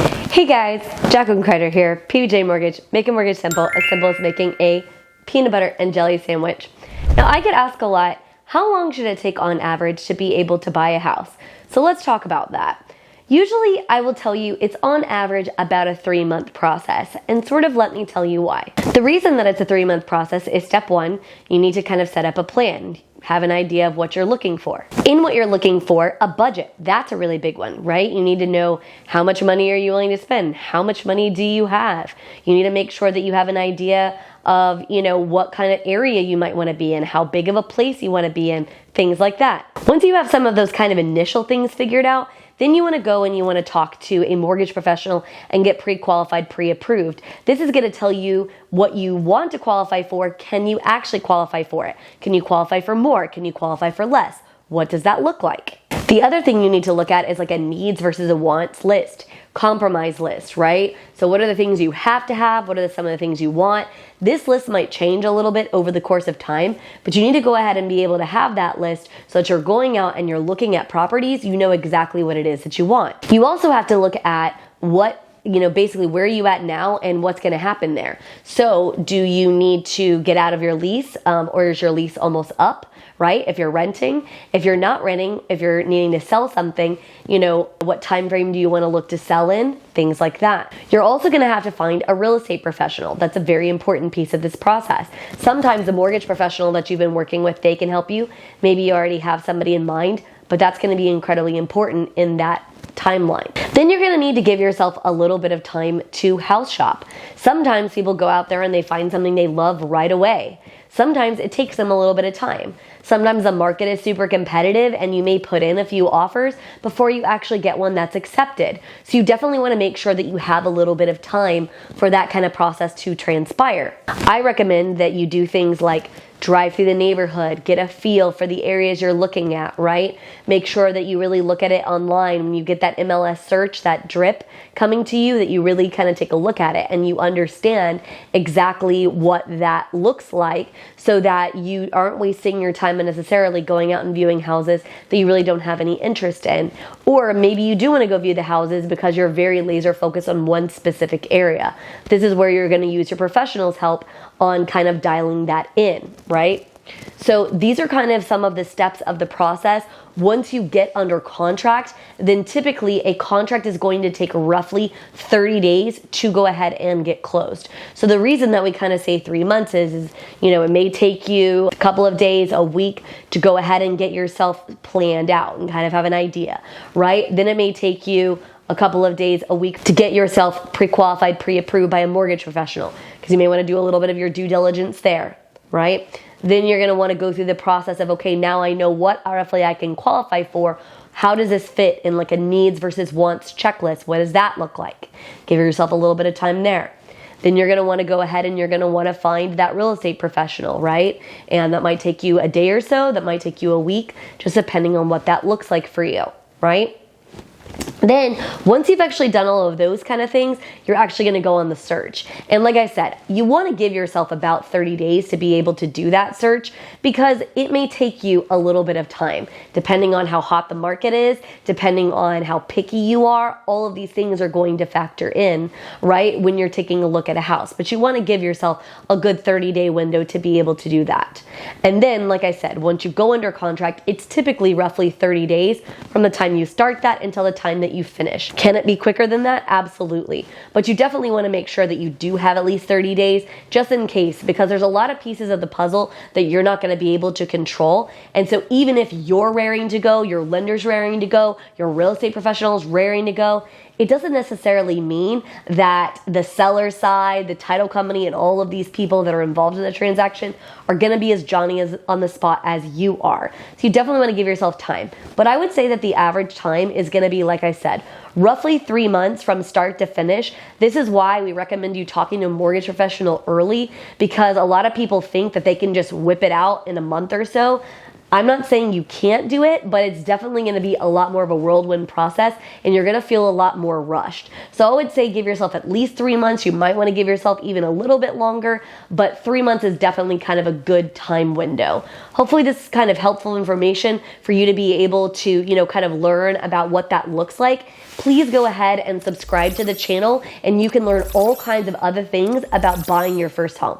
Hey guys, Jacqueline Kreider here, PBJ Mortgage, making mortgage simple as making a peanut butter and jelly sandwich. Now I get asked a lot, how long should it take on average to be able to buy a house? So let's talk about that. Usually I will tell you it's on average about a 3-month process, and sort of let me tell you why. The reason that it's a 3-month process is step one, you need to kind of set up a plan. Have an idea of what you're looking for. In what you're looking for, a budget, that's a really big one, right? You need to know how much money are you willing to spend? How much money do you have? You need to make sure that you have an idea of, what kind of area you might want to be in, how big of a place you want to be in, things like that. Once you have some of those kind of initial things figured out, then you want to go and you want to talk to a mortgage professional and get pre-qualified, pre-approved. This is going to tell you what you want to qualify for. Can you actually qualify for it? Can you qualify for more? Can you qualify for less? What does that look like? The other thing you need to look at is like a needs versus a wants list, compromise list, right? So what are the things you have to have? What are some of the things you want? This list might change a little bit over the course of time, but you need to go ahead and be able to have that list so that you're going out and you're looking at properties, you know exactly what it is that you want. You also have to look at what basically where are you at now and what's going to happen there. So do you need to get out of your lease or is your lease almost up, right? If you're renting, if you're not renting, if you're needing to sell something, what time frame do you want to look to sell in? Things like that. You're also going to have to find a real estate professional. That's a very important piece of this process. Sometimes the mortgage professional that you've been working with, they can help you. Maybe you already have somebody in mind, but that's going to be incredibly important in that timeline. Then you're going to need to give yourself a little bit of time to house shop. Sometimes people go out there and they find something they love right away. Sometimes it takes them a little bit of time. Sometimes the market is super competitive and you may put in a few offers before you actually get one that's accepted. So you definitely want to make sure that you have a little bit of time for that kind of process to transpire. I recommend that you do things like drive through the neighborhood, get a feel for the areas you're looking at, right? Make sure that you really look at it online. When you get that MLS search, that drip coming to you, that you really kind of take a look at it and you understand exactly what that looks like so that you aren't wasting your time unnecessarily going out and viewing houses that you really don't have any interest in. Or maybe you do want to go view the houses because you're very laser focused on one specific area. This is where you're going to use your professional's help on kind of dialing that in, right? So these are kind of some of the steps of the process. Once you get under contract, then typically a contract is going to take roughly 30 days to go ahead and get closed. So the reason that we kind of say 3 months is it may take you a couple of days, a week to go ahead and get yourself planned out and kind of have an idea, right? Then it may take you a couple of days, a week to get yourself pre-qualified, pre-approved by a mortgage professional because you may want to do a little bit of your due diligence there, right? Then you're going to want to go through the process of, okay, now I know what roughly I can qualify for. How does this fit in like a needs versus wants checklist? What does that look like? Give yourself a little bit of time there. Then you're going to want to go ahead and you're going to want to find that real estate professional, right? And that might take you a day or so. That might take you a week, just depending on what that looks like for you, right? Then, once you've actually done all of those kind of things, you're actually going to go on the search. And like I said, you want to give yourself about 30 days to be able to do that search because it may take you a little bit of time, depending on how hot the market is, depending on how picky you are. All of these things are going to factor in, right, when you're taking a look at a house. But you want to give yourself a good 30-day window to be able to do that. And then, like I said, once you go under contract, it's typically roughly 30 days from the time you start that until the time that you finish. Can it be quicker than that? Absolutely. But you definitely want to make sure that you do have at least 30 days just in case, because there's a lot of pieces of the puzzle that you're not going to be able to control. And so even if you're raring to go, your lender's raring to go, your real estate professional's raring to go, it doesn't necessarily mean that the seller side, the title company, and all of these people that are involved in the transaction are going to be as Johnny as on the spot as you are. So you definitely want to give yourself time. But I would say that the average time is going to be, like I said, roughly 3 months from start to finish. This is why we recommend you talking to a mortgage professional early, because a lot of people think that they can just whip it out in a month or so. I'm not saying you can't do it, but it's definitely going to be a lot more of a whirlwind process, and you're going to feel a lot more rushed. So I would say give yourself at least 3 months. You might want to give yourself even a little bit longer, but 3 months is definitely kind of a good time window. Hopefully this is kind of helpful information for you to be able to, kind of learn about what that looks like. Please go ahead and subscribe to the channel, and you can learn all kinds of other things about buying your first home.